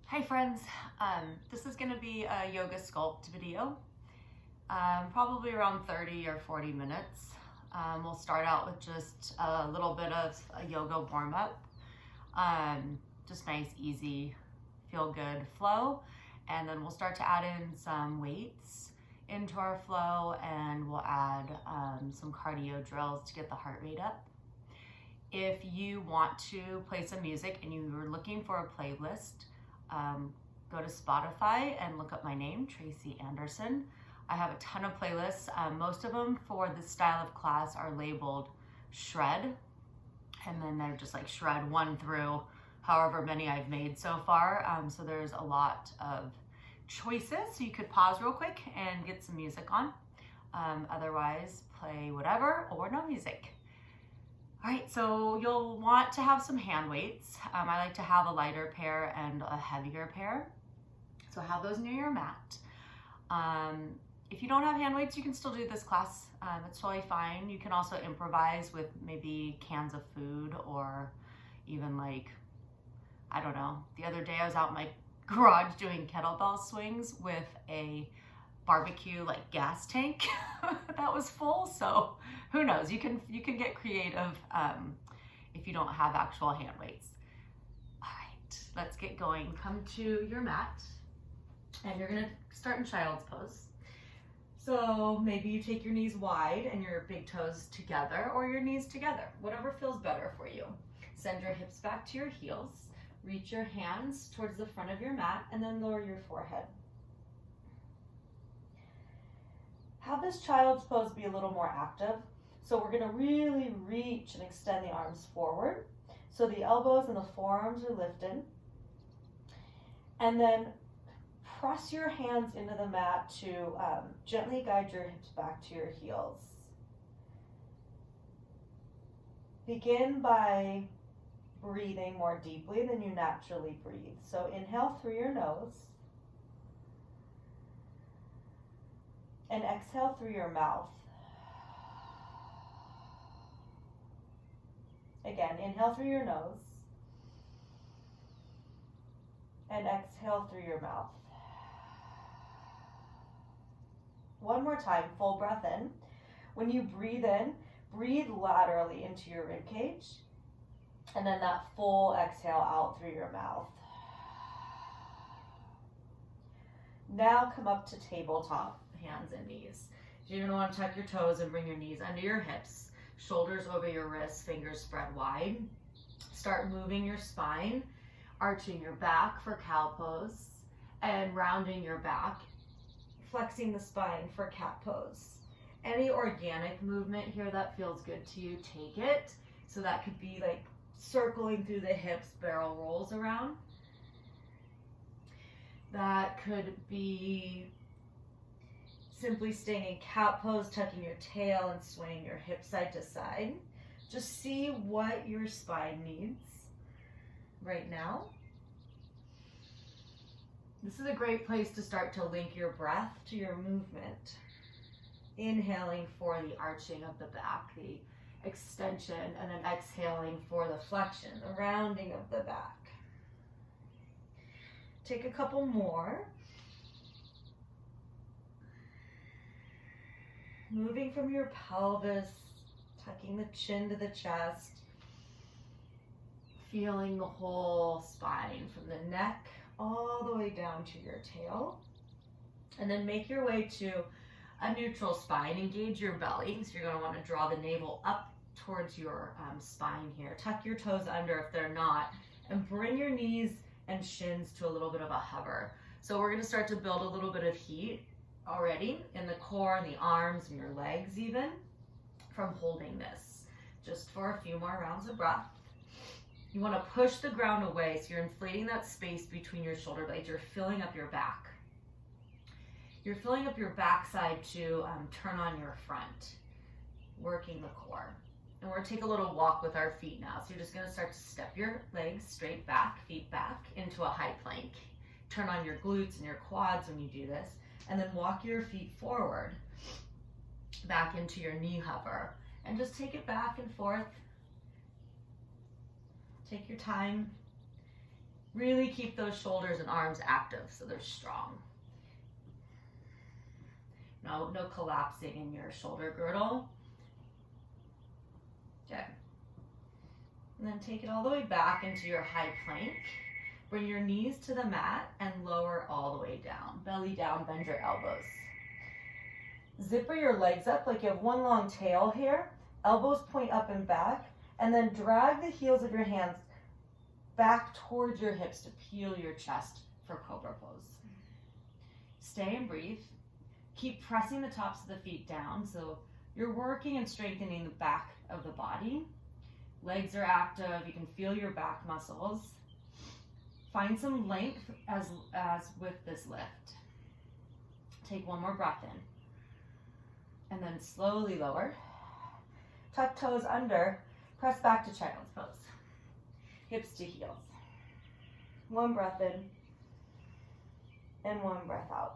Hi friends, this is going to be a yoga sculpt video, probably around 30 or 40 minutes. We'll start out with just a little bit of a yoga warm-up, just nice, easy, feel-good flow, and then we'll start to add in some weights into our flow, and we'll add some cardio drills to get the heart rate up. If you want to play some music and you were looking for a playlist, go to Spotify and look up my name, Tracy Anderson. I have a ton of playlists. Most of them for this style of class are labeled shred, and then they're just like shred 1 through however many I've made so far. So there's a lot of choices, so you could pause real quick and get some music on. Otherwise, play whatever or no music. All right, so you'll want to have some hand weights. I like to have a lighter pair and a heavier pair. So have those near your mat. If you don't have hand weights, you can still do this class. It's totally fine. You can also improvise with maybe cans of food, or even like, I don't know. The other day I was out in my garage doing kettlebell swings with a barbecue like gas tank that was full, so who knows, you can get creative if you don't have actual hand weights. All right, let's get going. Come to your mat, and you're gonna start in child's pose. So maybe you take your knees wide and your big toes together, or your knees together, whatever feels better for you. Send your hips back to your heels, reach your hands towards the front of your mat, and then lower your forehead. Have this child's pose be a little more active. So we're gonna really reach and extend the arms forward. So the elbows and the forearms are lifted. And then press your hands into the mat to gently guide your hips back to your heels. Begin by breathing more deeply than you naturally breathe. So inhale through your nose. And exhale through your mouth. Again, inhale through your nose. And exhale through your mouth. One more time, full breath in. When you breathe in, breathe laterally into your rib cage. And then that full exhale out through your mouth. Now come up to tabletop. Hands and knees. So you're going to want to tuck your toes and bring your knees under your hips, shoulders over your wrists, fingers spread wide. Start moving your spine, arching your back for cow pose, and rounding your back, flexing the spine for cat pose. Any organic movement here that feels good to you, take it. So that could be like circling through the hips, barrel rolls around. That could be simply staying in cat pose, tucking your tail and swaying your hips side to side. Just see what your spine needs right now. This is a great place to start to link your breath to your movement. Inhaling for the arching of the back, the extension, and then exhaling for the flexion, the rounding of the back. Take a couple more. Moving from your pelvis, tucking the chin to the chest, feeling the whole spine from the neck all the way down to your tail. And then make your way to a neutral spine. Engage your belly. So you're going to want to draw the navel up towards your spine here. Tuck your toes under if they're not, and bring your knees and shins to a little bit of a hover. So we're going to start to build a little bit of heat already in the core and the arms and your legs even from holding this, just for a few more rounds of breath. You want to push the ground away, so you're inflating that space between your shoulder blades. You're filling up your back. You're filling up your backside to turn on your front, working the core. And we're going to take a little walk with our feet now. So you're just going to start to step your legs straight back, feet back, into a high plank. Turn on your glutes and your quads when you do this. And then walk your feet forward, back into your knee hover. And just take it back and forth. Take your time. Really keep those shoulders and arms active so they're strong. No collapsing in your shoulder girdle. Okay. And then take it all the way back into your high plank. Bring your knees to the mat and lower all the way down. Belly down, bend your elbows. Zipper your legs up like you have one long tail here. Elbows point up and back. And then drag the heels of your hands back towards your hips to peel your chest for Cobra Pose. Stay and breathe. Keep pressing the tops of the feet down. So you're working and strengthening the back of the body. Legs are active. You can feel your back muscles. Find some length as with this lift. Take one more breath in. And then slowly lower. Tuck toes under. Press back to child's pose. Hips to heels. One breath in. And one breath out.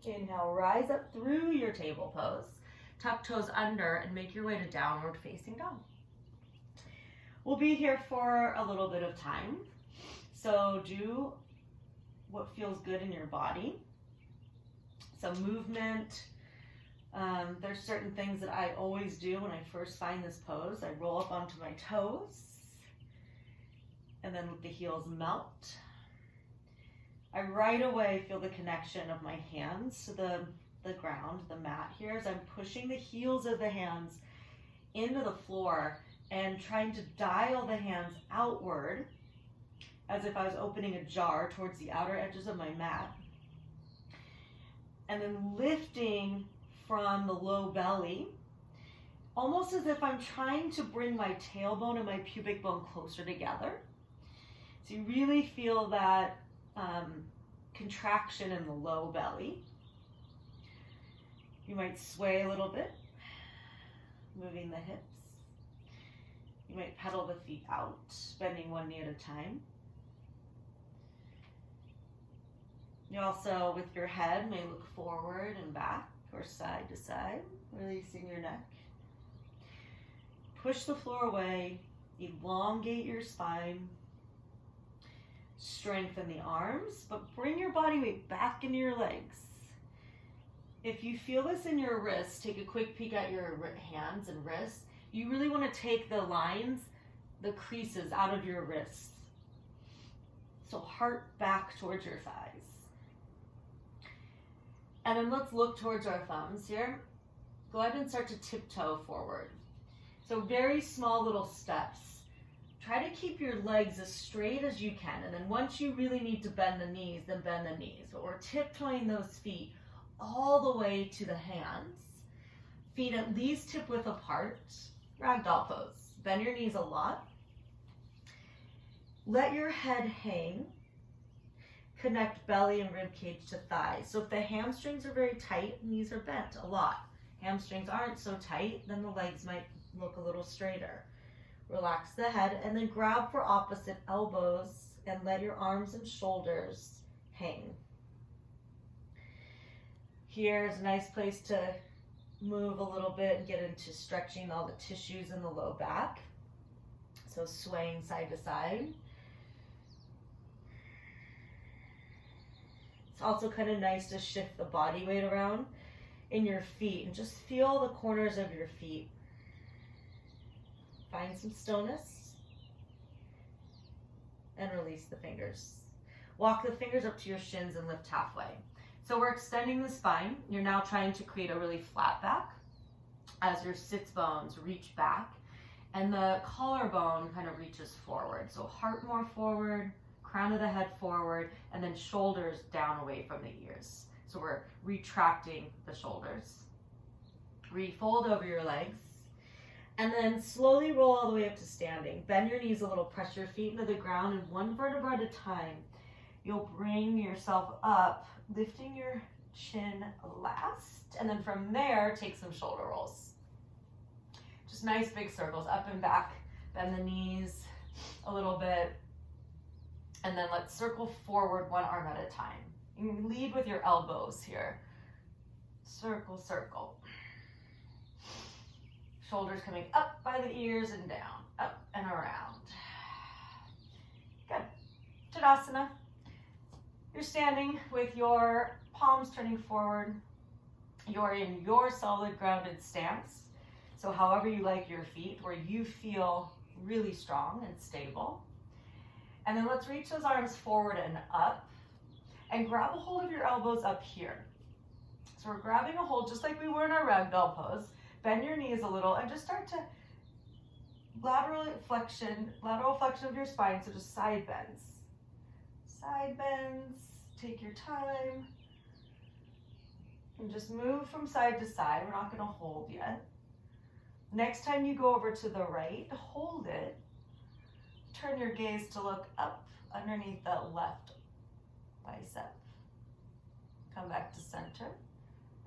Inhale, rise up through your table pose. Tuck toes under and make your way to downward facing dog. We'll be here for a little bit of time. So do what feels good in your body. Some movement. There's certain things that I always do when I first find this pose. I roll up onto my toes and then let the heels melt. I right away feel the connection of my hands to the ground, the mat here, as I'm pushing the heels of the hands into the floor and trying to dial the hands outward as if I was opening a jar towards the outer edges of my mat. And then lifting from the low belly, almost as if I'm trying to bring my tailbone and my pubic bone closer together. So you really feel that contraction in the low belly. You might sway a little bit, moving the hips. You might pedal the feet out, bending one knee at a time. You also, with your head, may look forward and back or side to side, releasing your neck. Push the floor away, elongate your spine, strengthen the arms, but bring your body weight back into your legs. If you feel this in your wrists, take a quick peek at your hands and wrists. You really want to take the lines, the creases out of your wrists. So heart back towards your thighs. And then let's look towards our thumbs here. Go ahead and start to tiptoe forward. So very small little steps. Try to keep your legs as straight as you can. And then once you really need to bend the knees, then bend the knees. But we're tiptoeing those feet all the way to the hands. Feet at least hip width apart. Ragdoll pose. Bend your knees a lot. Let your head hang. Connect belly and rib cage to thighs. So if the hamstrings are very tight, knees are bent a lot. Hamstrings aren't so tight, then the legs might look a little straighter. Relax the head and then grab for opposite elbows and let your arms and shoulders hang. Here's a nice place to move a little bit and get into stretching all the tissues in the low back. So swaying side to side. It's also kind of nice to shift the body weight around in your feet and just feel the corners of your feet. Find some stillness and release the fingers. Walk the fingers up to your shins and lift halfway. So we're extending the spine. You're now trying to create a really flat back as your sits bones reach back and the collarbone kind of reaches forward. So heart more forward, crown of the head forward, and then shoulders down away from the ears. So we're retracting the shoulders. Refold over your legs. And then slowly roll all the way up to standing. Bend your knees a little, press your feet into the ground, and one vertebra at a time. You'll bring yourself up, lifting your chin last. And then from there, take some shoulder rolls. Just nice big circles, up and back. Bend the knees a little bit. And then let's circle forward one arm at a time. You can lead with your elbows here. Circle, circle. Shoulders coming up by the ears and down, up and around. Tadasana. You're standing with your palms turning forward. You're in your solid grounded stance. So however you like your feet, where you feel really strong and stable. And then let's reach those arms forward and up and grab a hold of your elbows up here. So we're grabbing a hold just like we were in our Ragdoll Pose. Bend your knees a little and just start to lateral flexion of your spine, so just side bends. Side bends, take your time. And just move from side to side. We're not going to hold yet. Next time you go over to the right, hold it. Turn your gaze to look up underneath that left bicep. Come back to center.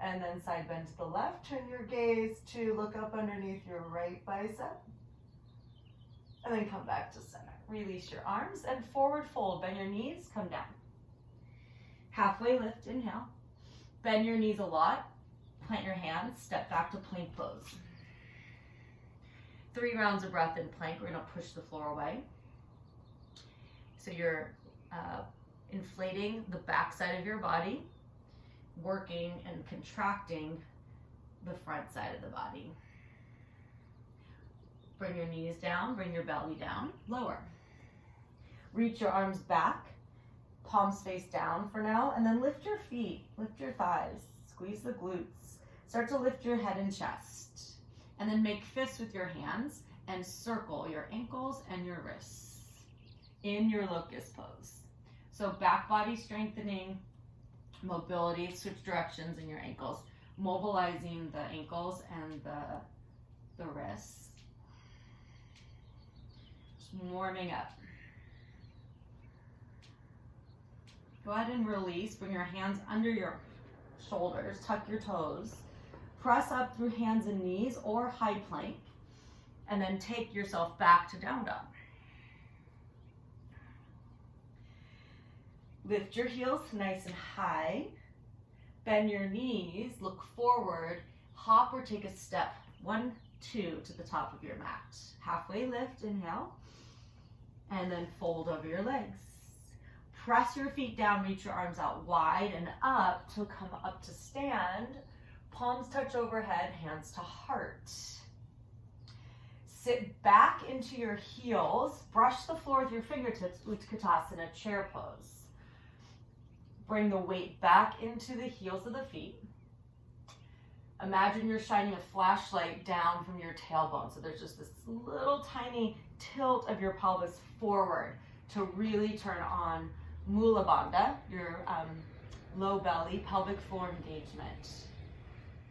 And then side bend to the left. Turn your gaze to look up underneath your right bicep. And then come back to center. Release your arms and forward fold. Bend your knees, come down. Halfway lift, inhale. Bend your knees a lot. Plant your hands, step back to plank pose. 3 rounds of breath in plank. We're gonna push the floor away. So you're inflating the back side of your body, working and contracting the front side of the body. Bring your knees down, bring your belly down, lower. Reach your arms back, palms face down for now, and then lift your feet, lift your thighs, squeeze the glutes. Start to lift your head and chest. And then make fists with your hands and circle your ankles and your wrists in your locust pose. So back body strengthening, mobility, switch directions in your ankles, mobilizing the ankles and the wrists. Just warming up. Go ahead and release. Bring your hands under your shoulders, tuck your toes. Press up through hands and knees or high plank, and then take yourself back to down dog. Lift your heels nice and high. Bend your knees, look forward, hop or take a step, 1, 2 to the top of your mat. Halfway lift, inhale, and then fold over your legs. Press your feet down, reach your arms out wide and up to come up to stand. Palms touch overhead, hands to heart. Sit back into your heels. Brush the floor with your fingertips, Utkatasana, chair pose. Bring the weight back into the heels of the feet. Imagine you're shining a flashlight down from your tailbone. So there's just this little tiny tilt of your pelvis forward to really turn on Mula Bandha, your low belly, pelvic floor engagement.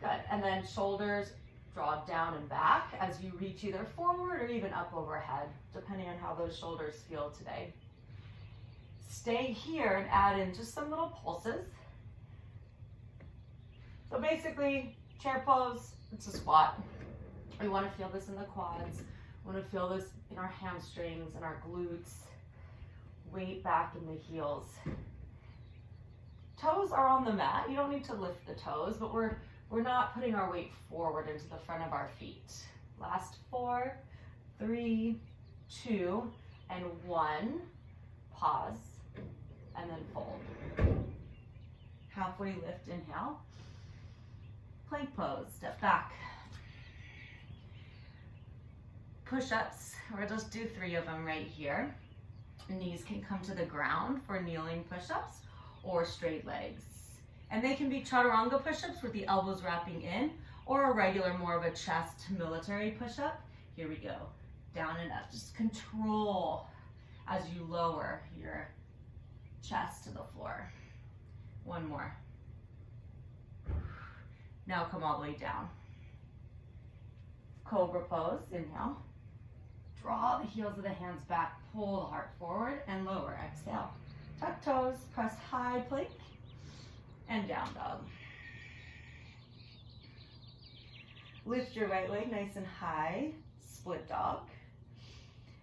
Good, and then shoulders draw down and back as you reach either forward or even up overhead, depending on how those shoulders feel today. Stay here and add in just some little pulses. So basically, chair pose, it's a squat. We want to feel this in the quads. We want to feel this in our hamstrings and our glutes. Weight back in the heels. Toes are on the mat. You don't need to lift the toes, but we're not putting our weight forward into the front of our feet. Last 4, 3, 2, and 1. Pause, and then fold. Halfway lift, inhale. Plank pose, step back. Push-ups, we'll just do 3 of them right here. Knees can come to the ground for kneeling push-ups or straight legs. And they can be chaturanga push-ups with the elbows wrapping in, or a regular, more of a chest military push-up. Here we go, down and up. Just control as you lower your chest to the floor. 1 more. Now come all the way down. Cobra Pose, inhale. Draw the heels of the hands back, pull the heart forward and lower, exhale. Tuck toes, press high plank, and down dog. Lift your right leg nice and high, split dog.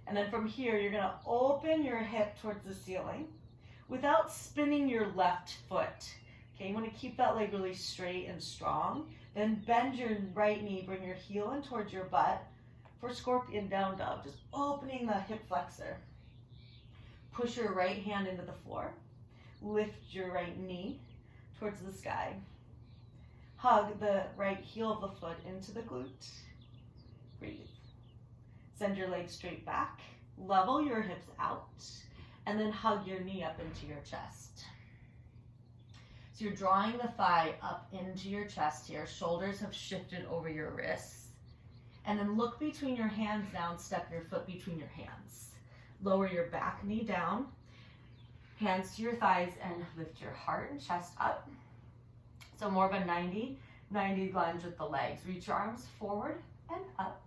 And then from here, you're gonna open your hip towards the ceiling without spinning your left foot. Okay, you wanna keep that leg really straight and strong. Then bend your right knee, bring your heel in towards your butt for scorpion down dog, just opening the hip flexor. Push your right hand into the floor. Lift your right knee towards the sky. Hug the right heel of the foot into the glute. Breathe. Send your legs straight back. Level your hips out. And then hug your knee up into your chest. So you're drawing the thigh up into your chest here. Shoulders have shifted over your wrists. And then look between your hands now and step your foot between your hands. Lower your back knee down. Hands to your thighs and lift your heart and chest up. So more of a 90 lunge with the legs. Reach your arms forward and up.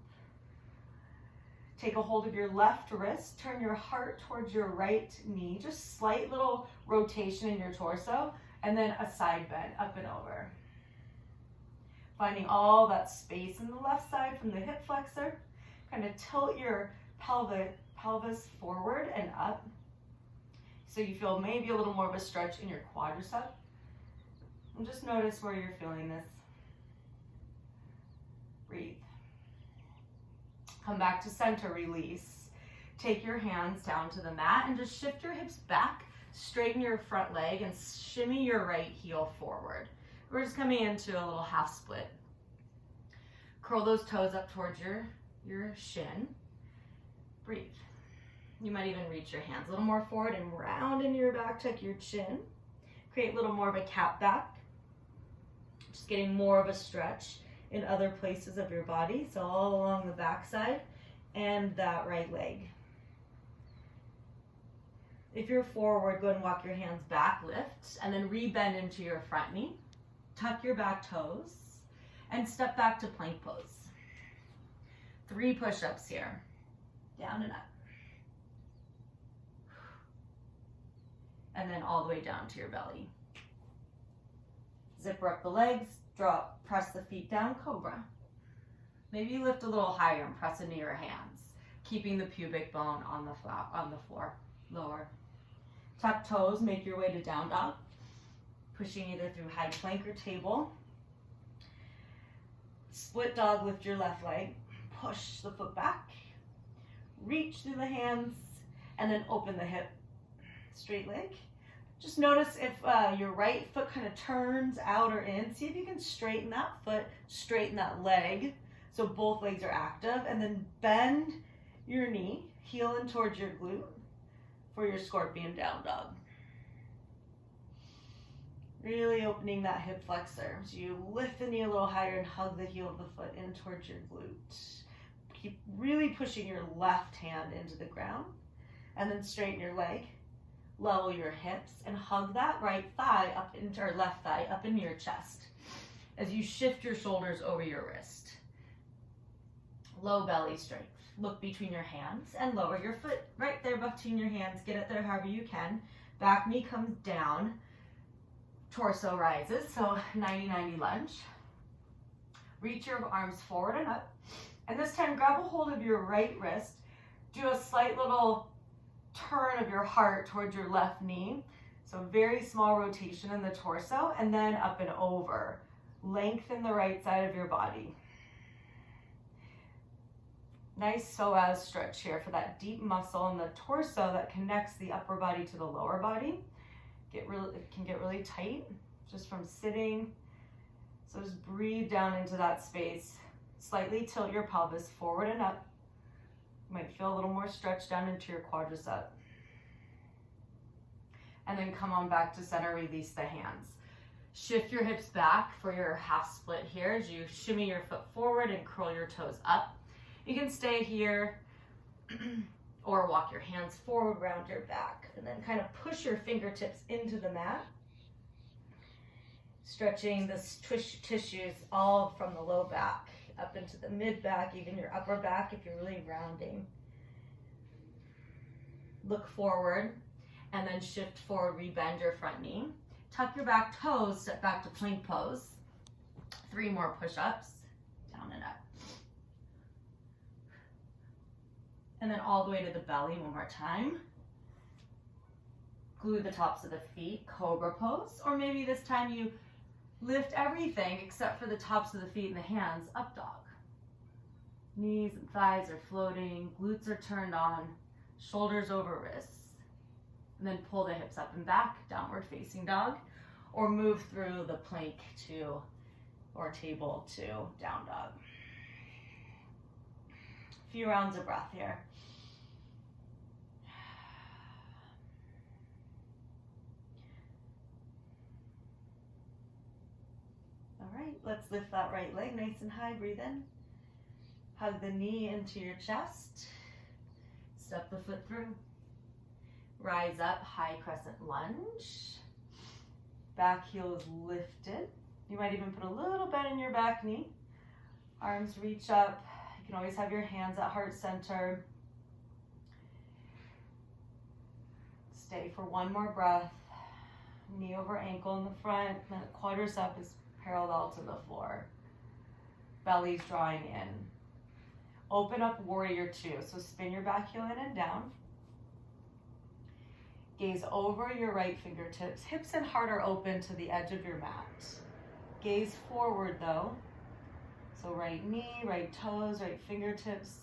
Take a hold of your left wrist. Turn your heart towards your right knee. Just slight little rotation in your torso. And then a side bend up and over. Finding all that space in the left side from the hip flexor. Kind of tilt your pelvis forward and up. So you feel maybe a little more of a stretch in your quadricep. And just notice where you're feeling this. Breathe. Come back to center, release. Take your hands down to the mat and just shift your hips back. Straighten your front leg and shimmy your right heel forward. We're just coming into a little half split. Curl those toes up towards your shin. Breathe. You might even reach your hands a little more forward and round into your back, tuck your chin. Create a little more of a cat back. Just getting more of a stretch in other places of your body. So all along the back side and that right leg. If you're forward, go ahead and walk your hands back, lift, and then rebend into your front knee. Tuck your back toes and step back to plank pose. 3 push-ups here. Down and up. And then all the way down to your belly. Zipper up the legs, drop, press the feet down, cobra. Maybe lift a little higher and press into your hands, keeping the pubic bone on the floor, lower. Tuck toes, make your way to down dog. Pushing either through high plank or table. Split dog, lift your left leg. Push the foot back. Reach through the hands and then open the hip. Straight leg. Just notice if your right foot kind of turns out or in. See if you can straighten that foot, straighten that leg. So both legs are active. And then bend your knee, heel in towards your glute for your scorpion down dog. Really opening that hip flexor. So you lift the knee a little higher and hug the heel of the foot in towards your glute. Keep really pushing your left hand into the ground. And then straighten your leg. Level your hips and hug that right thigh up into, or left thigh up into your chest as you shift your shoulders over your wrist. Low belly strength. Look between your hands and lower your foot right there between your hands. Get it there however you can. Back knee comes down. Torso rises, so 90-90 lunge. Reach your arms forward and up. And this time grab a hold of your right wrist. Do a slight little turn of your heart towards your left knee. So very small rotation in the torso and then up and over. Lengthen the right side of your body. Nice psoas stretch here for that deep muscle in the torso that connects the upper body to the lower body. It can get really tight just from sitting. So just breathe down into that space. Slightly tilt your pelvis forward and up. You might feel a little more stretch down into your quadricep. And then come on back to center, release the hands. Shift your hips back for your half split here as you shimmy your foot forward and curl your toes up. You can stay here or walk your hands forward around your back and then kind of push your fingertips into the mat. Stretching the tissues all from the low back up into the mid back, even your upper back if you're really rounding. Look forward and then shift forward, rebend your front knee. Tuck your back toes, step back to plank pose. 3 more push-ups, down and up. And then all the way to the belly one more time. Glue the tops of the feet, Cobra Pose. Or maybe this time you lift everything except for the tops of the feet and the hands, up dog. Knees and thighs are floating, glutes are turned on, shoulders over wrists. And then pull the hips up and back, downward facing dog, or move through the plank to, or table to down dog. A few rounds of breath here. All right, let's lift that right leg nice and high, breathe in. Hug the knee into your chest. Step the foot through. Rise up, high crescent lunge. Back heel is lifted. You might even put a little bend in your back knee. Arms reach up. You can always have your hands at heart center. Stay for one more breath. Knee over ankle in the front. Quadricep is parallel to the floor. Belly's drawing in. Open up warrior two. So spin your back heel in and down. Gaze over your right fingertips. Hips and heart are open to the edge of your mat. Gaze forward though. So right knee, right toes, right fingertips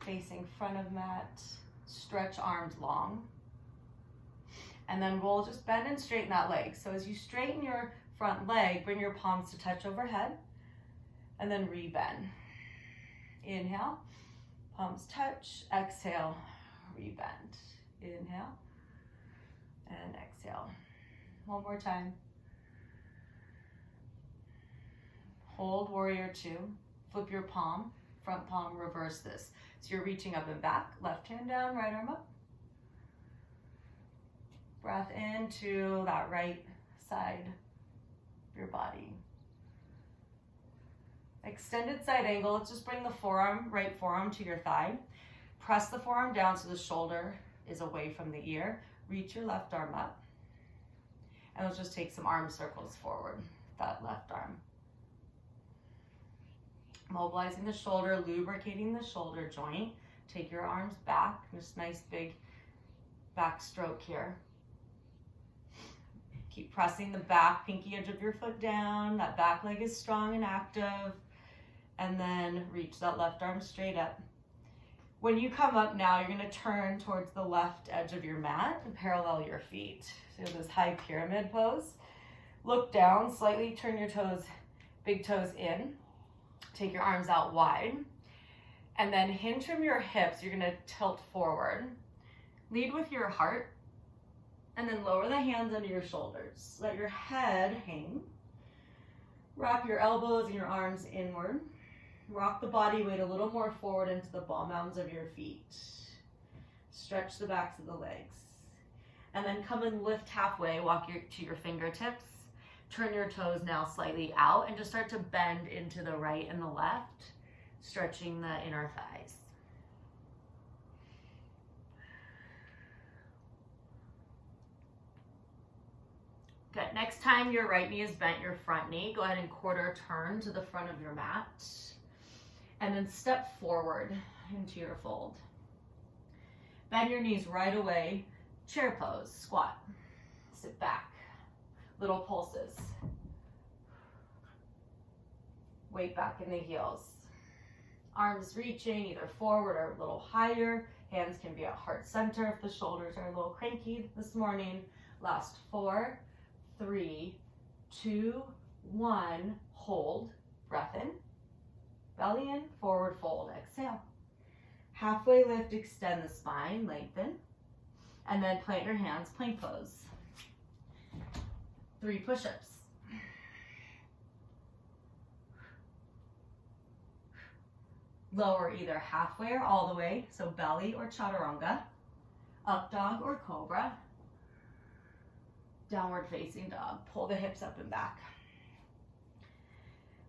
facing front of mat. Stretch arms long. And then roll, just bend and straighten that leg. So as you straighten your front leg, bring your palms to touch overhead. And then rebend. Inhale, palms touch. Exhale, rebend. Inhale. And exhale. One more time. Hold warrior two. Flip your palm, front palm, reverse this. So you're reaching up and back, left hand down, right arm up. Breath into that right side of your body. Extended side angle. Let's just bring the forearm, right forearm to your thigh. Press the forearm down so the shoulder is away from the ear. Reach your left arm up. And let's just take some arm circles forward with that left arm. Mobilizing the shoulder, lubricating the shoulder joint. Take your arms back. Just nice big back stroke here. Keep pressing the back pinky edge of your foot down. That back leg is strong and active. And then reach that left arm straight up. When you come up now, you're going to turn towards the left edge of your mat and parallel your feet. So this high pyramid pose. Look down, slightly turn your toes, big toes in. Take your arms out wide. And then hinge from your hips, you're going to tilt forward. Lead with your heart. And then lower the hands under your shoulders. Let your head hang. Wrap your elbows and your arms inward. Rock the body weight a little more forward into the ball mounds of your feet. Stretch the backs of the legs. And then come and lift halfway, walk to your fingertips. Turn your toes now slightly out and just start to bend into the right and the left, stretching the inner thighs. Good. Next time your right knee is bent, your front knee, go ahead and quarter turn to the front of your mat. And then step forward into your fold. Bend your knees right away. Chair pose, squat. Sit back. Little pulses. Weight back in the heels. Arms reaching either forward or a little higher. Hands can be at heart center if the shoulders are a little cranky this morning. Last 4, 3, 2, 1. Hold. Breath in. Belly in, forward fold, exhale. Halfway lift, extend the spine, lengthen. And then plant your hands, plank pose. 3 push-ups. Lower either halfway or all the way, so belly or chaturanga. Up dog or cobra. Downward facing dog. Pull the hips up and back.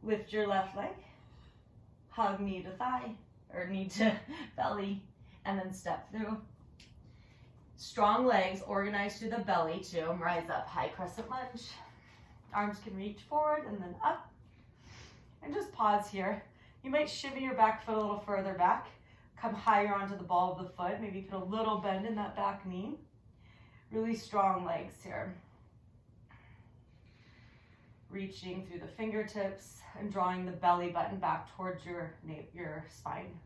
Lift your left leg. Hug knee to thigh, or knee to belly, and then step through. Strong legs, organized through the belly too. Rise up, high crescent lunge. Arms can reach forward and then up. And just pause here. You might shimmy your back foot a little further back. Come higher onto the ball of the foot. Maybe put a little bend in that back knee. Really strong legs here. Reaching through the fingertips and drawing the belly button back towards your spine.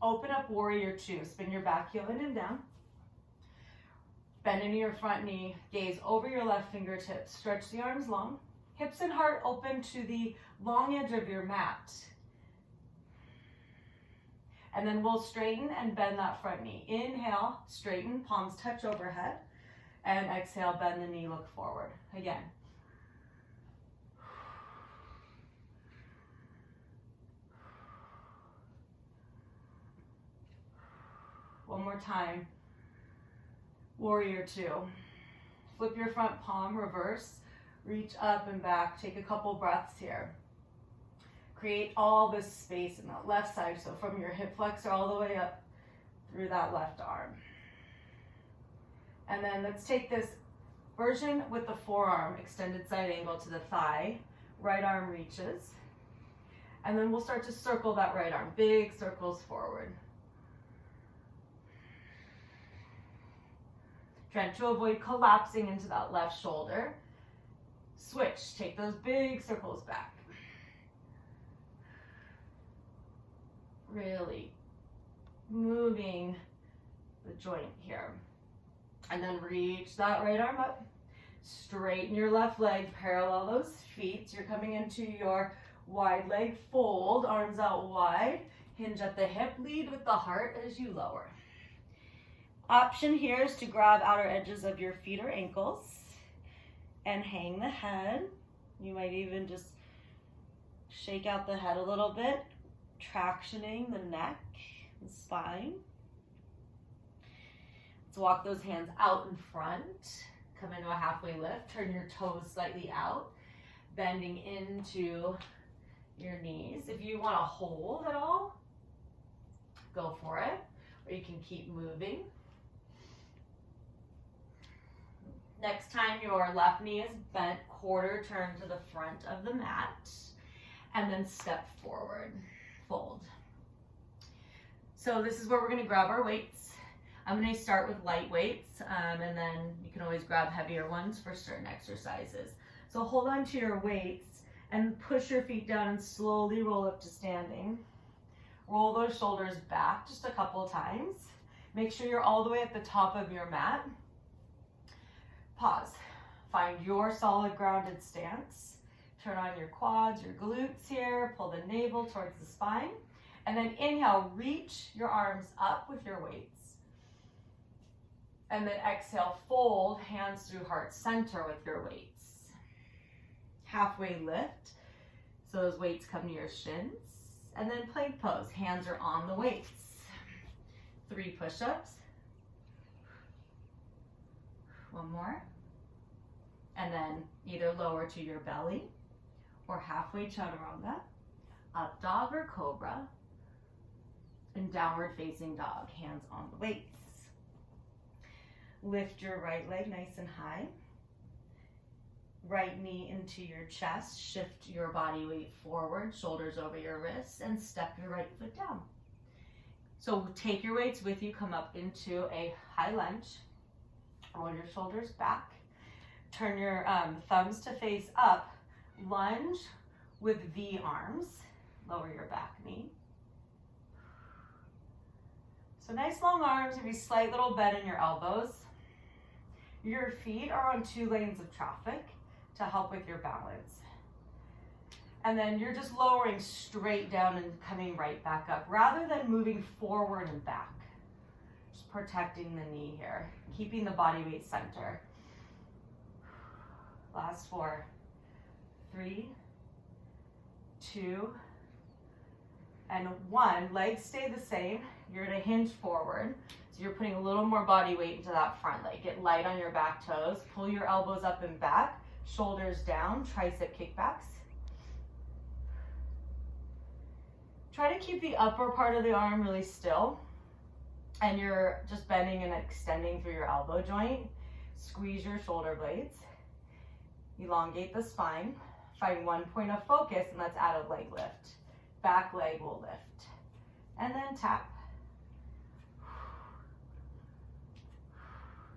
Open up warrior two. Spin your back heel in and down. Bend into your front knee, gaze over your left fingertips, stretch the arms long, hips and heart open to the long edge of your mat. And then we'll straighten and bend that front knee. Inhale, straighten, palms touch overhead. And exhale, bend the knee, look forward. Again. One more time. Warrior two. Flip your front palm, reverse, reach up and back. Take a couple breaths here. Create all this space in that left side, so from your hip flexor all the way up through that left arm. And then let's take this version with the forearm, extended side angle to the thigh. Right arm reaches. And then we'll start to circle that right arm, big circles forward. Trying to avoid collapsing into that left shoulder. Switch, take those big circles back. Really moving the joint here. And then reach that right arm up. Straighten your left leg, parallel those feet. So you're coming into your wide leg fold, arms out wide. Hinge at the hip, lead with the heart as you lower. Option here is to grab outer edges of your feet or ankles and hang the head. You might even just shake out the head a little bit, tractioning the neck and spine. Let's walk those hands out in front. Come into a halfway lift. Turn your toes slightly out, bending into your knees. If you want to hold at all, go for it, or you can keep moving. Next time your left knee is bent, quarter turn to the front of the mat, and then step forward, fold. So this is where we're gonna grab our weights. I'm gonna start with light weights, and then you can always grab heavier ones for certain exercises. So hold on to your weights and push your feet down and slowly roll up to standing. Roll those shoulders back just a couple times. Make sure you're all the way at the top of your mat. Pause. Find your solid grounded stance. Turn on your quads, your glutes here. Pull the navel towards the spine. And then inhale, reach your arms up with your weights. And then exhale, fold, hands through heart center with your weights. Halfway lift. So those weights come to your shins. And then plank pose. Hands are on the weights. 3 push-ups. One more. And then either lower to your belly or halfway chaturanga, up dog or cobra, and downward facing dog, hands on the weights. Lift your right leg nice and high. Right knee into your chest, shift your body weight forward, shoulders over your wrists, and step your right foot down. So take your weights with you, come up into a high lunge. Roll your shoulders back. Turn your thumbs to face up. Lunge with V arms. Lower your back knee. So nice long arms, maybe slight little bend in your elbows. Your feet are on 2 lanes of traffic to help with your balance. And then you're just lowering straight down and coming right back up rather than moving forward and back. Just protecting the knee here, keeping the body weight center. Last 4, 3, 2, and 1. Legs stay the same. You're gonna hinge forward. So you're putting a little more body weight into that front leg. Get light on your back toes. Pull your elbows up and back. Shoulders down, tricep kickbacks. Try to keep the upper part of the arm really still. And you're just bending and extending through your elbow joint. Squeeze your shoulder blades. Elongate the spine. Find 1 point of focus, and let's add a leg lift. Back leg will lift. And then tap.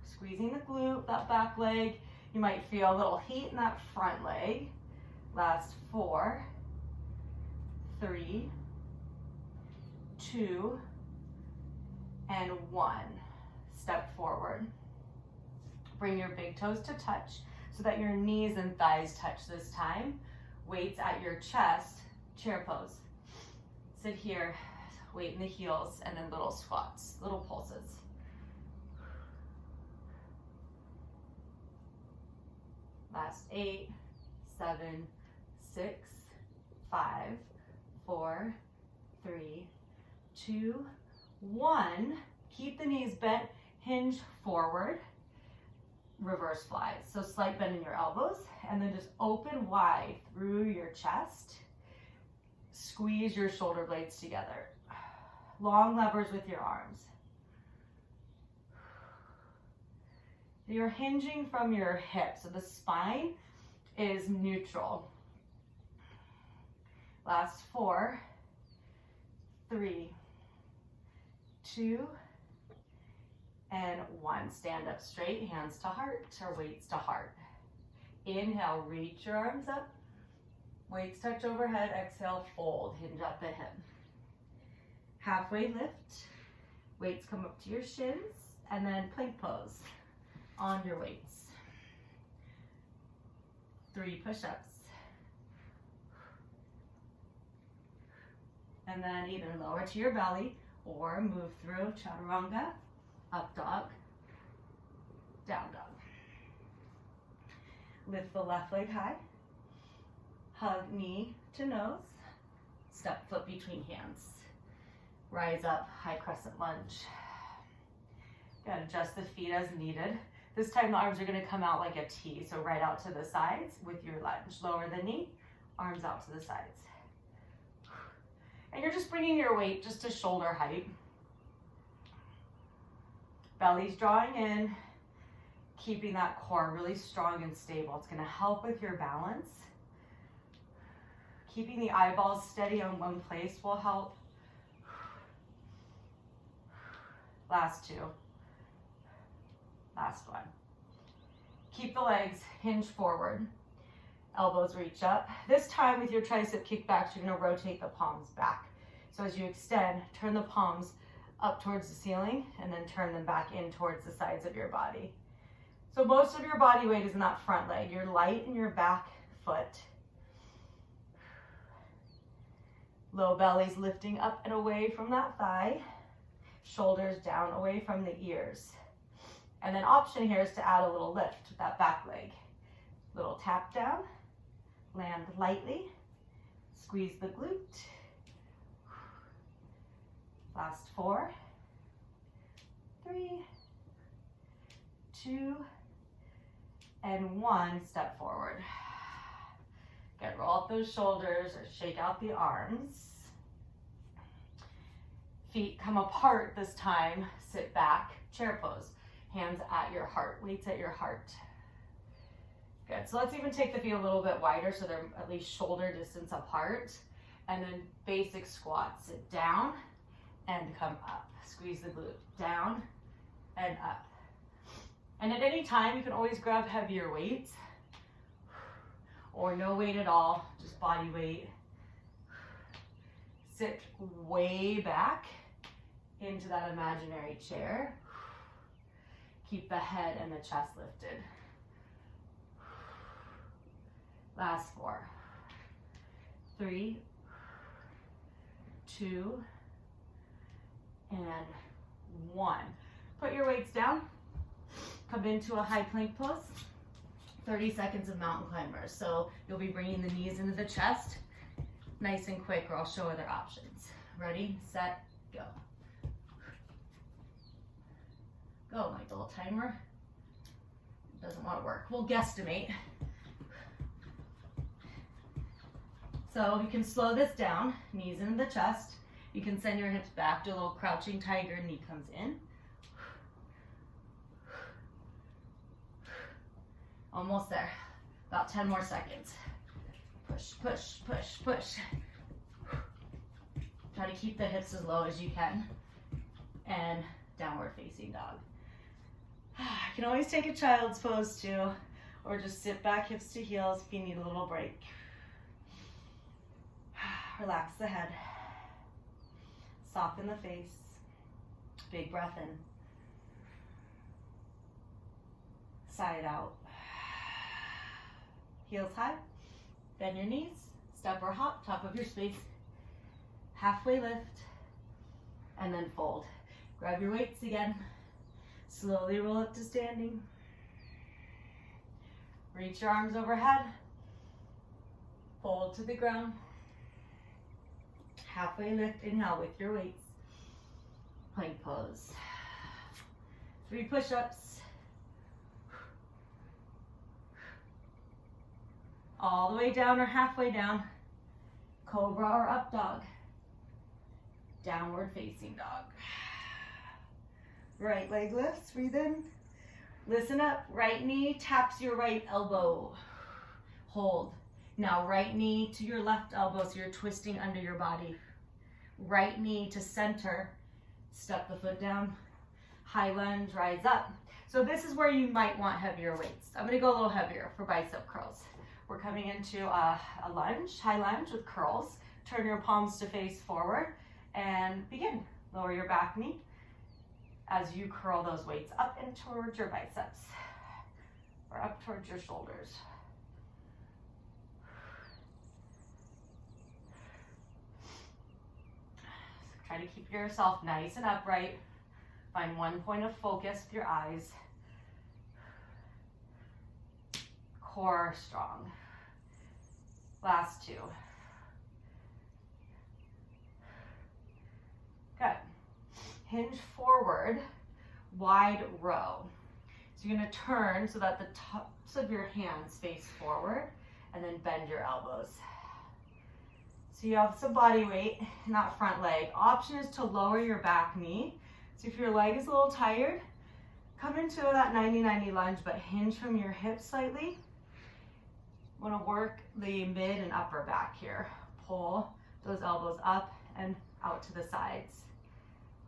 Squeezing the glute, that back leg. You might feel a little heat in that front leg. Last 4, 3, 2, and 1. Step forward. Bring your big toes to touch so that your knees and thighs touch this time. Weights at your chest, chair pose. Sit here, weight in the heels, and then little squats, little pulses. Last 8, 7, 6, 5, 4, 3, 2, 1. Keep the knees bent, hinge forward, reverse flies. So slight bend in your elbows, and then just open wide through your chest. Squeeze your shoulder blades together. Long levers with your arms. You're hinging from your hips, so the spine is neutral. Last 4, 3, 2, and 1. Stand up straight, hands to heart or weights to heart. Inhale, reach your arms up. Weights touch overhead. Exhale, fold, hinge at the hip. Halfway lift. Weights come up to your shins, and then plank pose on your weights. 3 push-ups. And then either lower to your belly or move through chaturanga, up dog, down dog. Lift the left leg high. Hug knee to nose. Step foot between hands. Rise up, high crescent lunge. You gotta adjust the feet as needed. This time the arms are gonna come out like a T, so right out to the sides with your lunge. Lower the knee, arms out to the sides. And you're just bringing your weight just to shoulder height. Belly's drawing in, keeping that core really strong and stable. It's gonna help with your balance. Keeping the eyeballs steady on one place will help. Last 2. Last 1. Keep the legs hinged forward. Elbows reach up. This time with your tricep kickbacks, you're gonna rotate the palms back. So as you extend, turn the palms up towards the ceiling and then turn them back in towards the sides of your body. So most of your body weight is in that front leg. You're light in your back foot. Low belly's lifting up and away from that thigh. Shoulders down away from the ears. And then option here is to add a little lift with that back leg. Little tap down, land lightly, squeeze the glute. Last 4, 3, 2, and 1. Step forward. Good, roll up those shoulders or shake out the arms. Feet come apart this time, sit back, chair pose. Hands at your heart, weights at your heart. Good, so let's even take the feet a little bit wider so they're at least shoulder distance apart. And then basic squat, sit down and come up. Squeeze the glute, down and up. And at any time, you can always grab heavier weights or no weight at all, just body weight. Sit way back into that imaginary chair. Keep the head and the chest lifted. Last 4, 3, 2, and 1. Put your weights down. Come into a high plank pose. 30 seconds of mountain climbers. So you'll be bringing the knees into the chest. Nice and quick, or I'll show other options. Ready, set, go. Go, my little timer. Doesn't want to work. We'll guesstimate. So you can slow this down, knees into the chest. You can send your hips back, do a little crouching tiger, knee comes in. Almost there, about 10 more seconds. Push, push, push, push. Try to keep the hips as low as you can. And downward facing dog. You can always take a child's pose too, or just sit back, hips to heels if you need a little break. Relax the head. Soften the face. Big breath in. Side out. Heels high. Bend your knees. Step or hop, top of your space. Halfway lift. And then fold. Grab your weights again. Slowly roll up to standing. Reach your arms overhead. Fold to the ground. Halfway lift, inhale with your weights. Plank pose. 3 push-ups. All the way down or halfway down. Cobra or up dog. Downward facing dog. Right leg lifts, breathe in. Listen up, right knee taps your right elbow. Hold. Now right knee to your left elbow, so you're twisting under your body. Right knee to center, step the foot down. High lunge, rise up. So this is where you might want heavier weights. I'm gonna go a little heavier for bicep curls. We're coming into a lunge, high lunge with curls. Turn your palms to face forward and begin. Lower your back knee as you curl those weights up and towards your biceps or up towards your shoulders. Try to keep yourself nice and upright. Find one point of focus with your eyes. Core strong. Last 2. Good. Hinge forward, wide row. So you're gonna turn so that the tops of your hands face forward and then bend your elbows. So you have some body weight in that front leg. Option is to lower your back knee. So if your leg is a little tired, come into that 90-90 lunge, but hinge from your hips slightly. Want to work the mid and upper back here. Pull those elbows up and out to the sides.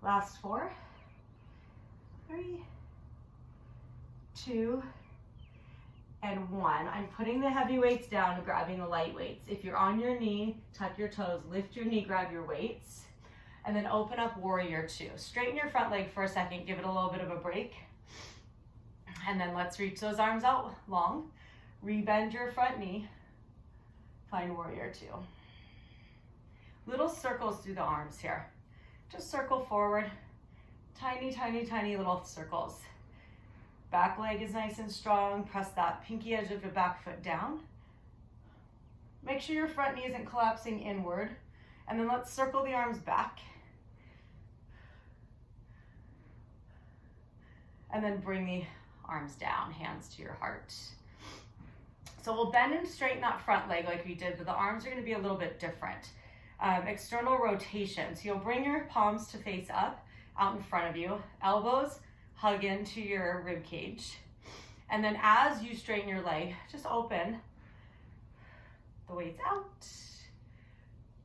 Last 4, 3, 2, and 1. I'm putting the heavy weights down and grabbing the light weights. If you're on your knee, tuck your toes, lift your knee, grab your weights, and then open up warrior 2. Straighten your front leg for a second, give it a little bit of a break. And then let's reach those arms out long. Rebend your front knee, find warrior 2. Little circles through the arms here. Just circle forward, tiny, tiny, tiny little circles. Back leg is nice and strong. Press that pinky edge of your back foot down. Make sure your front knee isn't collapsing inward. And then let's circle the arms back. And then bring the arms down, hands to your heart. So we'll bend and straighten that front leg like we did, but the arms are going to be a little bit different. External rotation. So you'll bring your palms to face up, out in front of you. Elbows hug into your rib cage. And then as you straighten your leg, just open the weights out.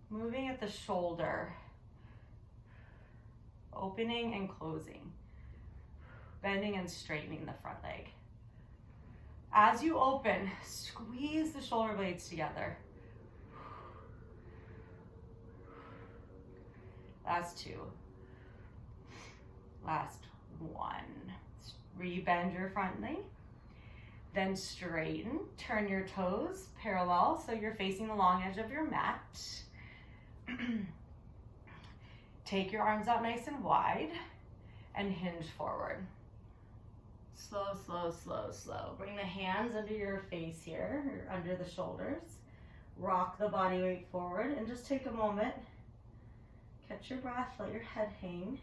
Moving at the shoulder. Opening and closing. Bending and straightening the front leg. As you open, squeeze the shoulder blades together. Last 2. Last 1. Rebend your front leg. Then straighten. Turn your toes parallel so you're facing the long edge of your mat. Take your arms out nice and wide and hinge forward. Slow, slow, slow, slow. Bring the hands under your face here, or under the shoulders. Rock the body weight forward and just take a moment. Catch your breath, let your head hang.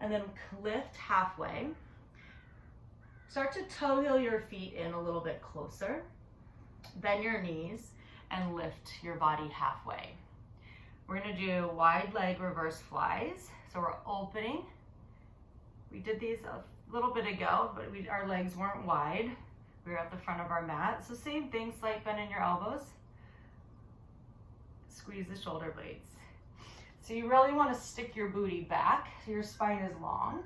And then lift halfway. Start to toe heel your feet in a little bit closer. Bend your knees and lift your body halfway. We're gonna do wide leg reverse flies. So we're opening. We did these a little bit ago, but our legs weren't wide. We were at the front of our mat. So same thing, slight bend in your elbows. Squeeze the shoulder blades. So you really want to stick your booty back so your spine is long.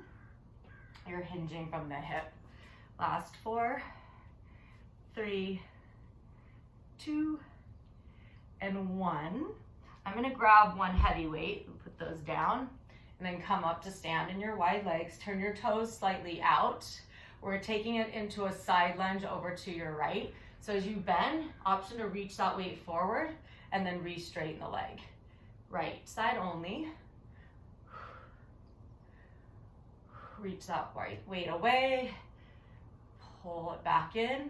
You're hinging from the hip. Last 4, 3, 2, and 1. I'm gonna grab one heavy weight and put those down. And then come up to stand in your wide legs. Turn your toes slightly out. we're taking it into a side lunge over to your right. So as you bend, option to reach that weight forward and then re-straighten the leg. Right side only. Reach that right weight away. Pull it back in.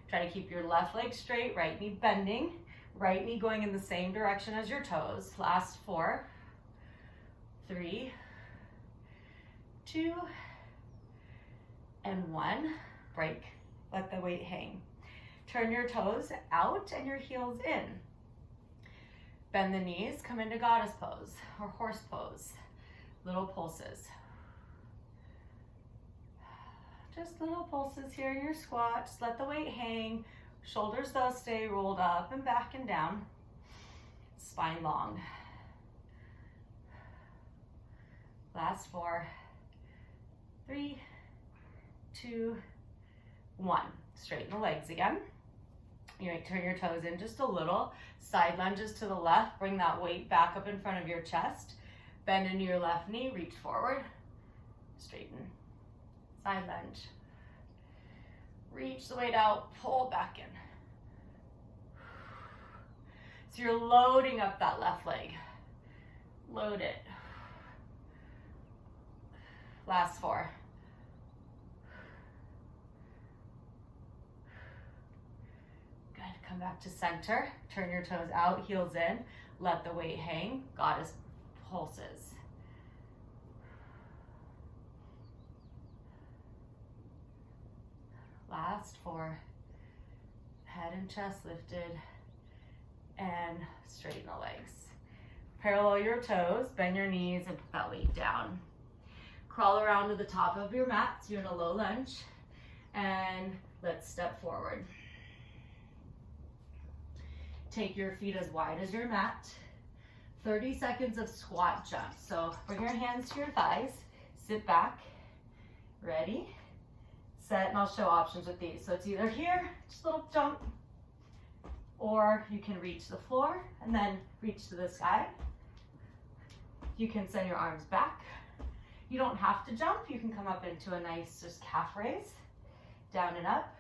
Try to keep your left leg straight, right knee bending, right knee going in the same direction as your toes. Last 4, 3, 2, and 1. Break. Let the weight hang. Turn your toes out and your heels in. Bend the knees, come into goddess pose or horse pose. Little pulses. Just little pulses here in your squat. Just let the weight hang. Shoulders though stay rolled up and back and down. Spine long. Last 4, 3, 2, 1. Straighten the legs again. You might turn your toes in just a little. Side lunges to the left. Bring that weight back up in front of your chest. Bend into your left knee. Reach forward. Straighten. Side lunge. Reach the weight out. Pull back in. So you're loading up that left leg. Load it. Last 4. Good. Come back to center. Turn your toes out, heels in. Let the weight hang. Goddess pulses. Last 4. Head and chest lifted. And straighten the legs. Parallel your toes, bend your knees, and put that weight down. Crawl around to the top of your mat. So you're in a low lunge. And let's step forward. Take your feet as wide as your mat. 30 seconds of squat jump. So bring your hands to your thighs. Sit back. Ready, set, and I'll show options with these. So it's either here, just a little jump, or you can reach the floor and then reach to the sky. You can send your arms back. You don't have to jump. You can come up into a nice just calf raise, down and up.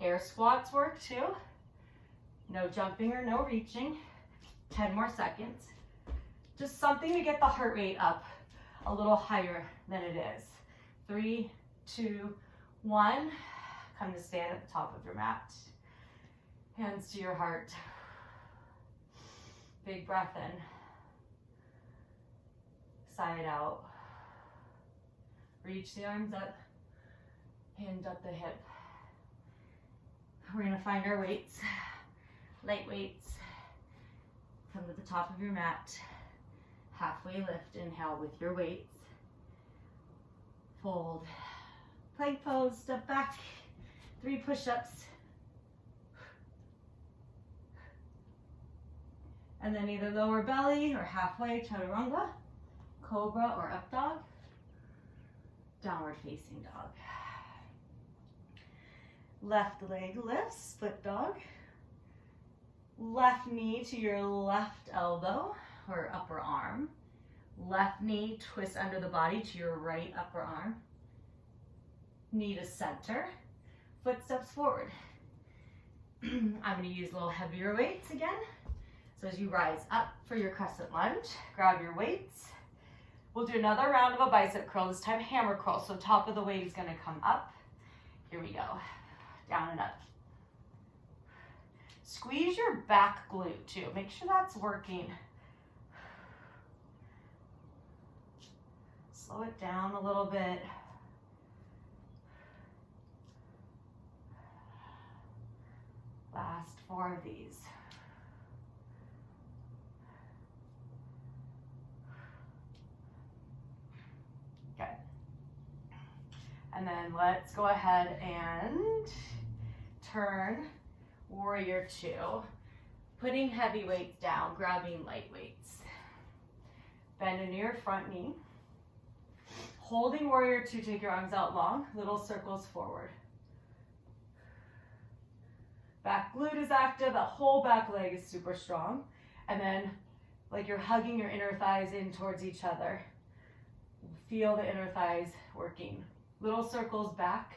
Air squats work too. No jumping or no reaching. 10 more seconds. Just something to get the heart rate up a little higher than it is. 3, 2, 1. Come to stand at the top of your mat. Hands to your heart. Big breath in. Side out. Reach the arms up. Hinge at the hip. We're gonna find our weights. Light weights. Come to the top of your mat. Halfway lift. Inhale with your weights. Fold. Plank pose. Step back. 3 push-ups. And then either lower belly or halfway chaturanga, cobra or up dog, downward facing dog. Left leg lifts, split dog. Left knee to your left elbow or upper arm. Left knee twists under the body to your right upper arm. Knee to center. Footsteps forward. I'm going to use a little heavier weights again. So as you rise up for your crescent lunge, grab your weights. We'll do another round of a bicep curl, this time hammer curl. So top of the weight is going to come up. Here we go. Down and up. Squeeze your back glute too. Make sure that's working. Slow it down a little bit. Last 4 of these. Good. And then let's go ahead and turn warrior 2. Putting heavy weights down, grabbing light weights. Bend into your front knee. Holding warrior 2, take your arms out long, little circles forward. Back glute is active, that whole back leg is super strong. And then like you're hugging your inner thighs in towards each other. Feel the inner thighs working. Little circles back.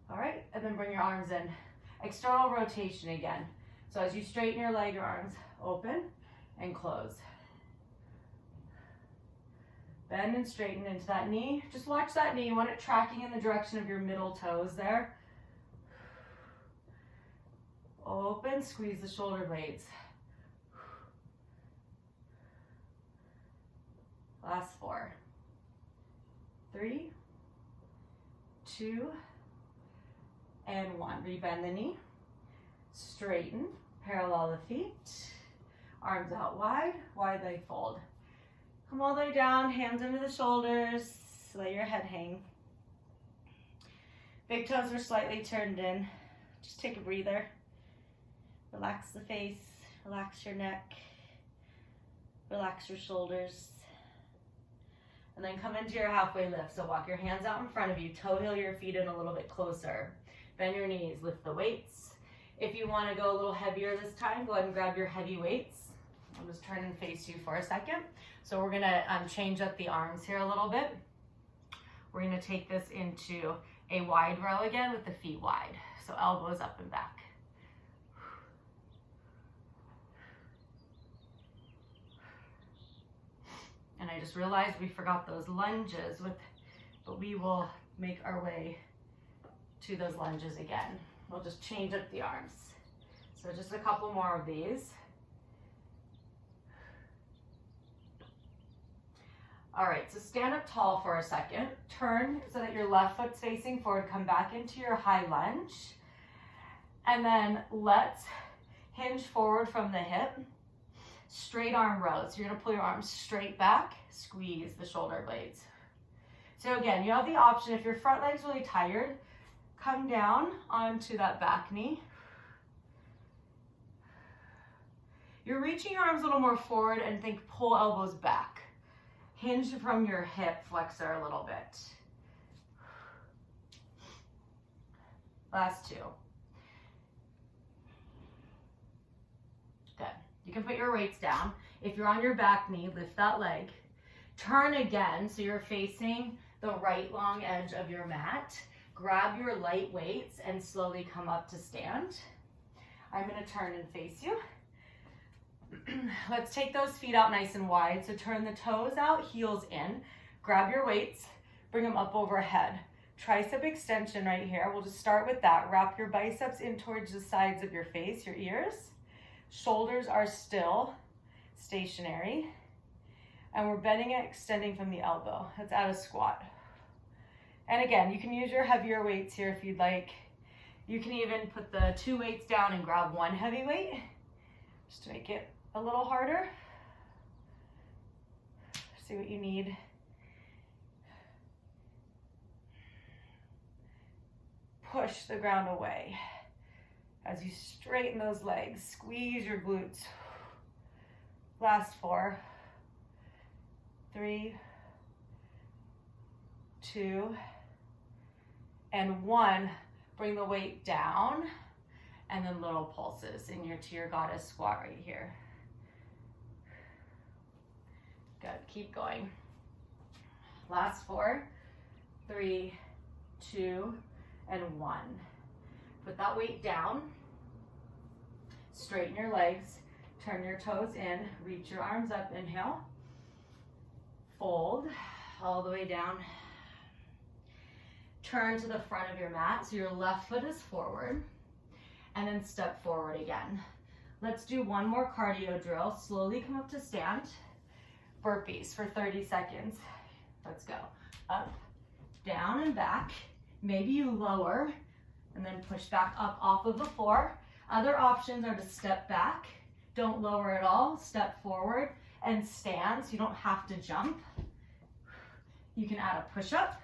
All right, and then bring your arms in. External rotation again. So as you straighten your leg, your arms open and close. Bend and straighten into that knee. Just watch that knee. You want it tracking in the direction of your middle toes there. Open, squeeze the shoulder blades. Last 4. 3, 2, and 1. Rebend the knee. Straighten, parallel the feet. Arms out wide, wide leg fold. Come all the way down, hands under the shoulders, let your head hang. Big toes are slightly turned in. Just take a breather. Relax the face, relax your neck, relax your shoulders. And then come into your halfway lift. So walk your hands out in front of you, toe heel your feet in a little bit closer. Bend your knees, lift the weights. If you want to go a little heavier this time, go ahead and grab your heavy weights. I'll just turn and face you for a second. So we're gonna change up the arms here a little bit. We're gonna take this into a wide row again with the feet wide. So elbows up and back. And I just realized we forgot those lunges, but we will make our way to those lunges again. We'll just change up the arms. So just a couple more of these. All right, so stand up tall for a second. Turn so that your left foot's facing forward. Come back into your high lunge. And then let's hinge forward from the hip. Straight arm rows. You're gonna pull your arms straight back, squeeze the shoulder blades. So again, you have the option, if your front leg's really tired, come down onto that back knee. You're reaching your arms a little more forward and think pull elbows back. Hinge from your hip flexor a little bit. Last 2. Good. You can put your weights down. If you're on your back knee, lift that leg. Turn again so you're facing the right long edge of your mat. Grab your light weights and slowly come up to stand. I'm going to turn and face you. Let's take those feet out nice and wide. So turn the toes out, heels in. Grab your weights, bring them up overhead. Tricep extension right here. We'll just start with that. Wrap your biceps in towards the sides of your face, your ears. Shoulders are still stationary. And we're bending it, extending from the elbow. Let's add a squat. And again, you can use your heavier weights here if you'd like. You can even put the 2 weights down and grab 1 heavy weight, just to make it a little harder. See what you need. Push the ground away. As you straighten those legs, squeeze your glutes. Last 4, 3, 2, and 1. Bring the weight down, and then little pulses in to your goddess squat right here. Good, keep going. Last 4, 3, 2, and 1. Put that weight down, straighten your legs, turn your toes in, reach your arms up, inhale, fold all the way down. Turn to the front of your mat, so your left foot is forward, and then step forward again. Let's do 1 more cardio drill. Slowly come up to stand. Burpees for 30 seconds. Let's go. Up, down, and back. Maybe you lower, and then push back up off of the floor. Other options are to step back. Don't lower at all. Step forward and stand, so you don't have to jump. You can add a push-up.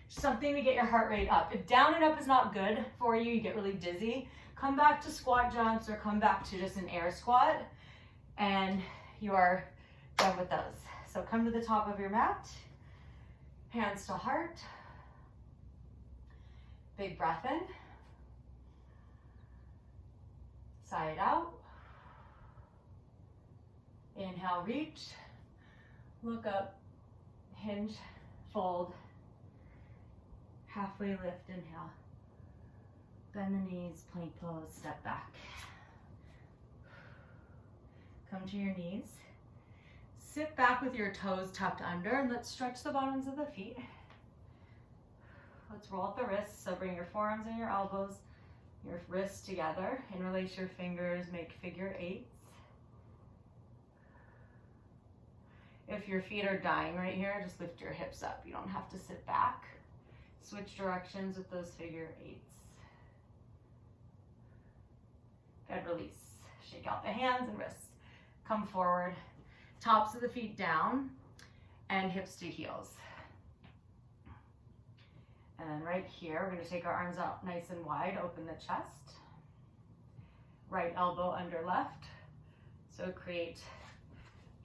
Something to get your heart rate up. If down and up is not good for you, you get really dizzy, come back to squat jumps or come back to just an air squat, and you are done with those. So come to the top of your mat, hands to heart, big breath in, side out. Inhale, reach. Look up, hinge, fold. Halfway lift, inhale. Bend the knees, plank pose, step back. Come to your knees. Sit back with your toes tucked under, and let's stretch the bottoms of the feet. Let's roll up the wrists, so bring your forearms and your elbows, your wrists together. Interlace your fingers, make figure eights. If your feet are dying right here, just lift your hips up. You don't have to sit back. Switch directions with those figure eights. Good, release. Shake out the hands and wrists. Come forward. Tops of the feet down and hips to heels. And then right here, we're going to take our arms out nice and wide, open the chest. Right elbow under left. So create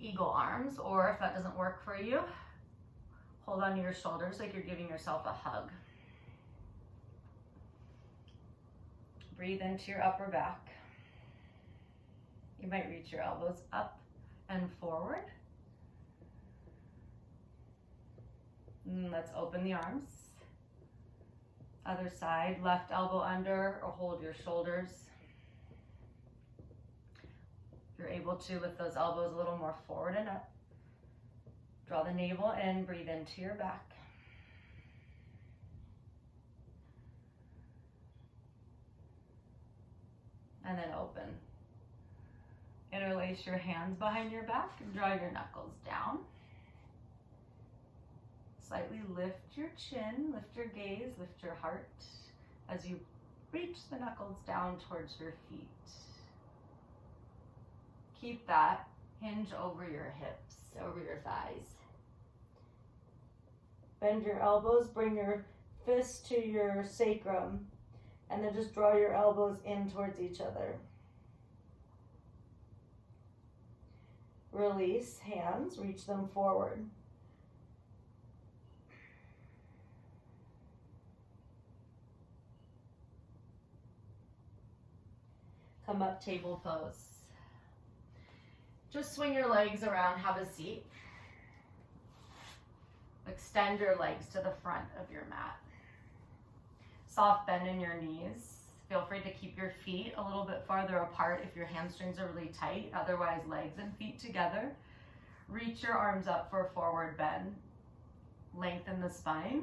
eagle arms, or if that doesn't work for you, hold on to your shoulders like you're giving yourself a hug. Breathe into your upper back. You might reach your elbows up and forward. And let's open the arms. Other side, left elbow under, or hold your shoulders. If you're able to, lift those elbows a little more forward and up. Draw the navel in, breathe into your back. And then open. Interlace your hands behind your back and draw your knuckles down. Slightly lift your chin, lift your gaze, lift your heart as you reach the knuckles down towards your feet. Keep that hinge over your hips, over your thighs. Bend your elbows, bring your fists to your sacrum, and then just draw your elbows in towards each other. Release hands, reach them forward. Come up, table pose. Just swing your legs around, have a seat. Extend your legs to the front of your mat. Soft bend in your knees. Feel free to keep your feet a little bit farther apart if your hamstrings are really tight. Otherwise, legs and feet together. Reach your arms up for a forward bend. Lengthen the spine.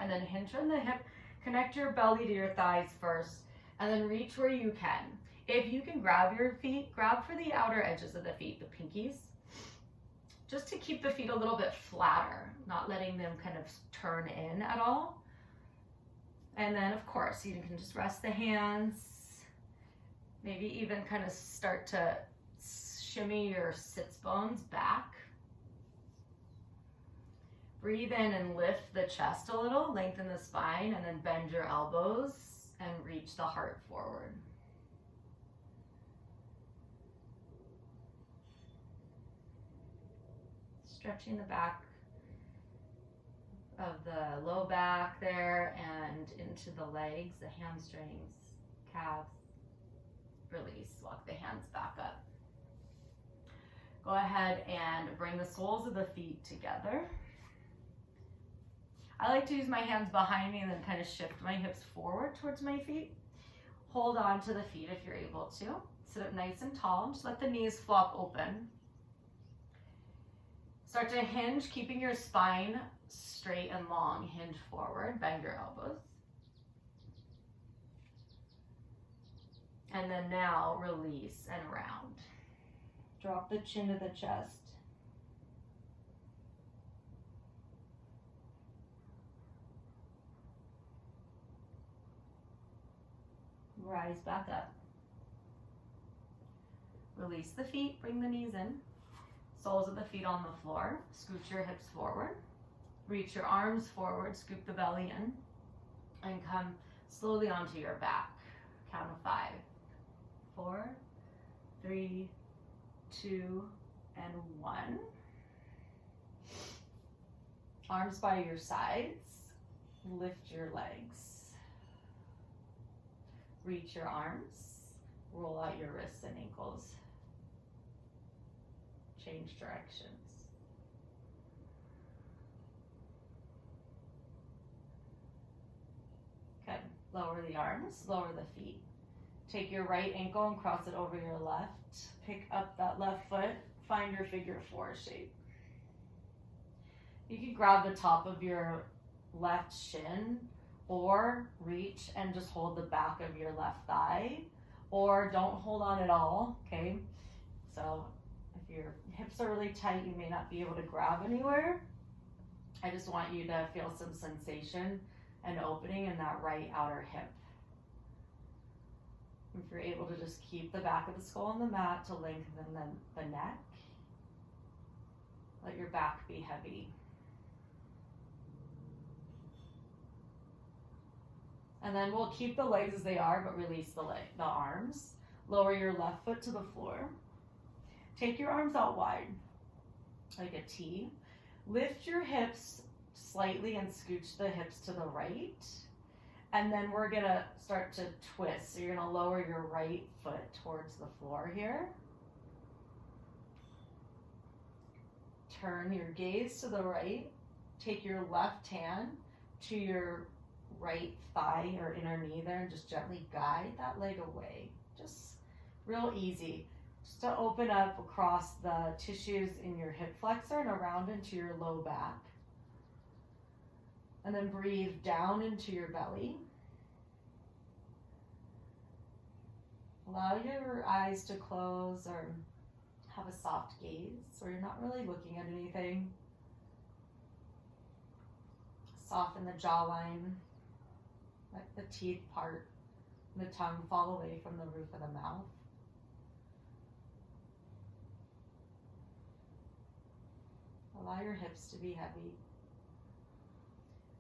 And then hinge from the hip. Connect your belly to your thighs first. And then reach where you can. If you can grab your feet, grab for the outer edges of the feet, the pinkies. Just to keep the feet a little bit flatter, not letting them kind of turn in at all. And then, of course, you can just rest the hands. Maybe even kind of start to shimmy your sits bones back. Breathe in and lift the chest a little, lengthen the spine, and then bend your elbows and reach the heart forward. Stretching the back of the low back there and into the legs, the hamstrings, calves. Release, walk the hands back up. Go ahead and bring the soles of the feet together. I like to use my hands behind me and then kind of shift my hips forward towards my feet. Hold on to the feet if you're able to. Sit up nice and tall and just let the knees flop open. Start to hinge, keeping your spine straight and long. Hinge forward, bend your elbows. And then now release and round. Drop the chin to the chest. Rise back up. Release the feet, bring the knees in. Soles of the feet on the floor. Scoot your hips forward. Reach your arms forward, scoop the belly in, and come slowly onto your back. Count of 5. 4, 3, 2, and 1. Arms by your sides. Lift your legs. Reach your arms. Roll out your wrists and ankles. Change directions. Good. Lower the arms, lower the feet. Take your right ankle and cross it over your left. Pick up that left foot. Find your figure four shape. You can grab the top of your left shin or reach and just hold the back of your left thigh, or don't hold on at all, okay? So if your hips are really tight, you may not be able to grab anywhere. I just want you to feel some sensation and opening in that right outer hip. If you're able to just keep the back of the skull on the mat to lengthen the neck, let your back be heavy. And then we'll keep the legs as they are, but release the arms. Lower your left foot to the floor. Take your arms out wide, like a T. Lift your hips slightly and scooch the hips to the right. And then we're gonna start to twist. So you're gonna lower your right foot towards the floor here. Turn your gaze to the right. Take your left hand to your right thigh or inner knee there and just gently guide that leg away. Just real easy. Just to open up across the tissues in your hip flexor and around into your low back. And then breathe down into your belly. Allow your eyes to close or have a soft gaze where you're not really looking at anything. Soften the jawline. Let the teeth part and the tongue fall away from the roof of the mouth. Allow your hips to be heavy.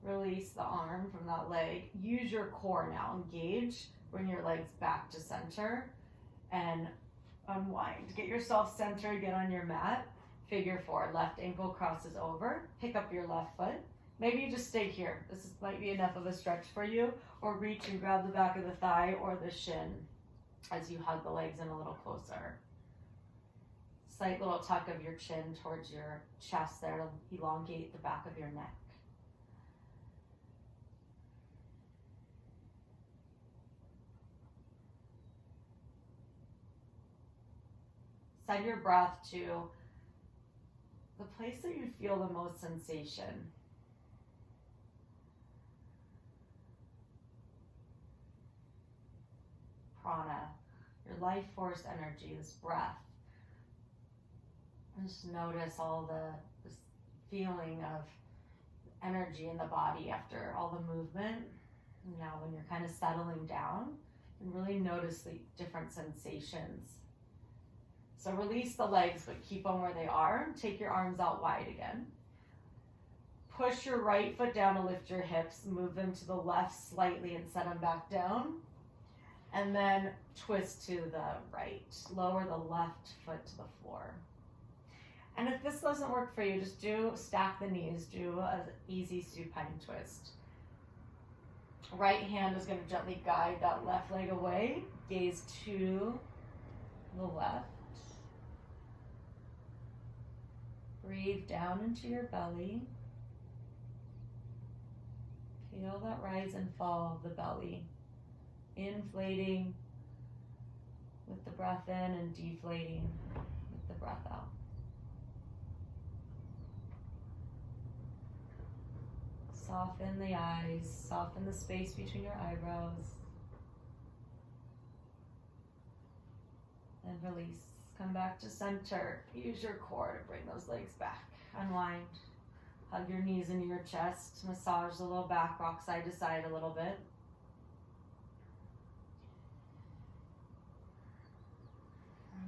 Release the arm from that leg. Use your core now. Engage. Bring your legs back to center and unwind. Get yourself centered again on your mat. Figure four. Left ankle crosses over. Pick up your left foot. Maybe you just stay here. Might be enough of a stretch for you. Or reach and grab the back of the thigh or the shin as you hug the legs in a little closer. Slight little tuck of your chin towards your chest there to elongate the back of your neck. Send your breath to the place that you feel the most sensation. Prana, your life force energy, this breath. And just notice all this feeling of energy in the body after all the movement. Now when you're kind of settling down, and really notice the different sensations. So release the legs, but keep them where they are. Take your arms out wide again. Push your right foot down to lift your hips. Move them to the left slightly and set them back down. And then twist to the right. Lower the left foot to the floor. And if this doesn't work for you, just stack the knees. Do an easy supine twist. Right hand is going to gently guide that left leg away. Gaze to the left. Breathe down into your belly. Feel that rise and fall of the belly. Inflating with the breath in and deflating with the breath out. Soften the eyes, soften the space between your eyebrows. And release. Come back to center. Use your core to bring those legs back. Unwind. Hug your knees into your chest. Massage the low back, rock side to side a little bit.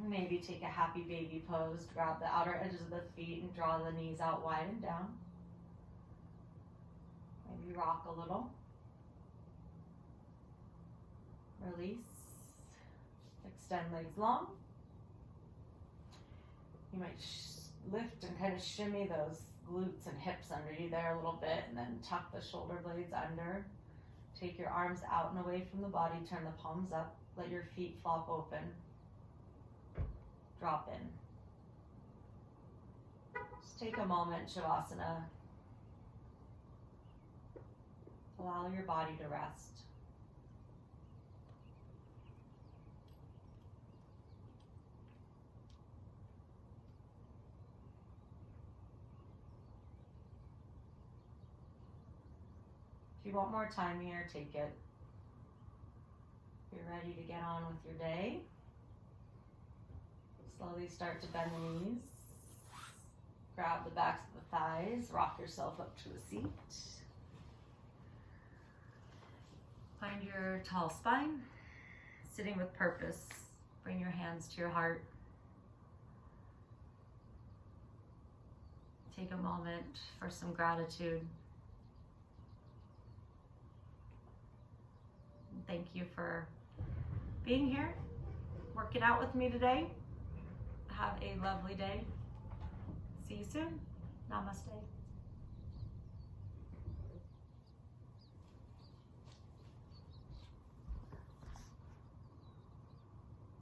Maybe take a happy baby pose. Grab the outer edges of the feet and draw the knees out wide and down. Maybe rock a little. Release. Extend legs long. You might lift and kind of shimmy those glutes and hips under you there a little bit, and then tuck the shoulder blades under. Take your arms out and away from the body, turn the palms up, let your feet flop open. Drop in. Just take a moment, Shavasana. Allow your body to rest. If you want more time here, take it. If you're ready to get on with your day, slowly start to bend the knees. Grab the backs of the thighs, rock yourself up to a seat. Find your tall spine, sitting with purpose. Bring your hands to your heart. Take a moment for some gratitude. Thank you for being here, working out with me today. Have a lovely day. See you soon. Namaste.